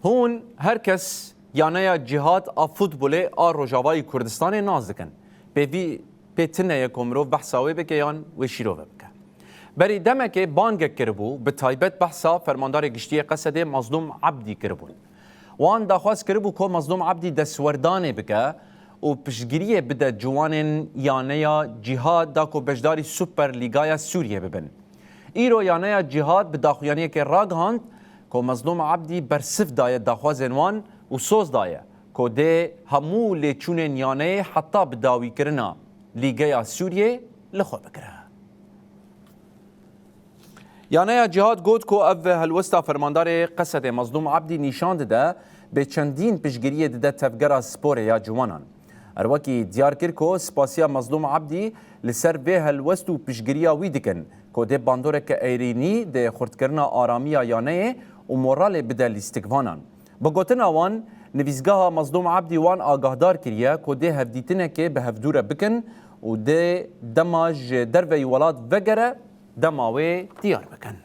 هون هرکس یانه جهاد فوتبول روجاوای کردستان ناز دکن به تنه یکمرو بحثاوی بکه یان و شیرو بکه بری دمک بانگ کربو به تایبت بحثا فرماندار گشتی قصد مظلوم عبدی کربون وان داخواست کربو که مظلوم عبدی دسوردانه بکه و پشگیری بده جوان یانه جهاد داکو بجداری سوپر لیگای سوریه ببن ایرو یانه جهاد به داخویانیه که راگهاند که مظلوم عبدی برسف دایه داخوازن وان و سوز دایه که ده همو لیچون یانه حتی بداوی کرنا لیگای سوریه لخو بکره یانه جهاد گوت که او هلوستا فرماندار قصد مظلوم عبدی نشان ده به چندین پشگیری ده تفگر سپور یا جوانان ارواکی دیار کر که سپاسیا مظلوم عبدی لسر به هلوستو پشگیریا وی دکن که ده باندوره که ایرینی ده خردکرنا آرامیا یانه و مورال بدل استقوانان بگوتن آوان نویزگاه مظلوم عبدی وان آگاهدار کریه که ده هفدیتنه که به هفدوره بکن و ده دماج دروی ولاد وگره دماوی دیار بکن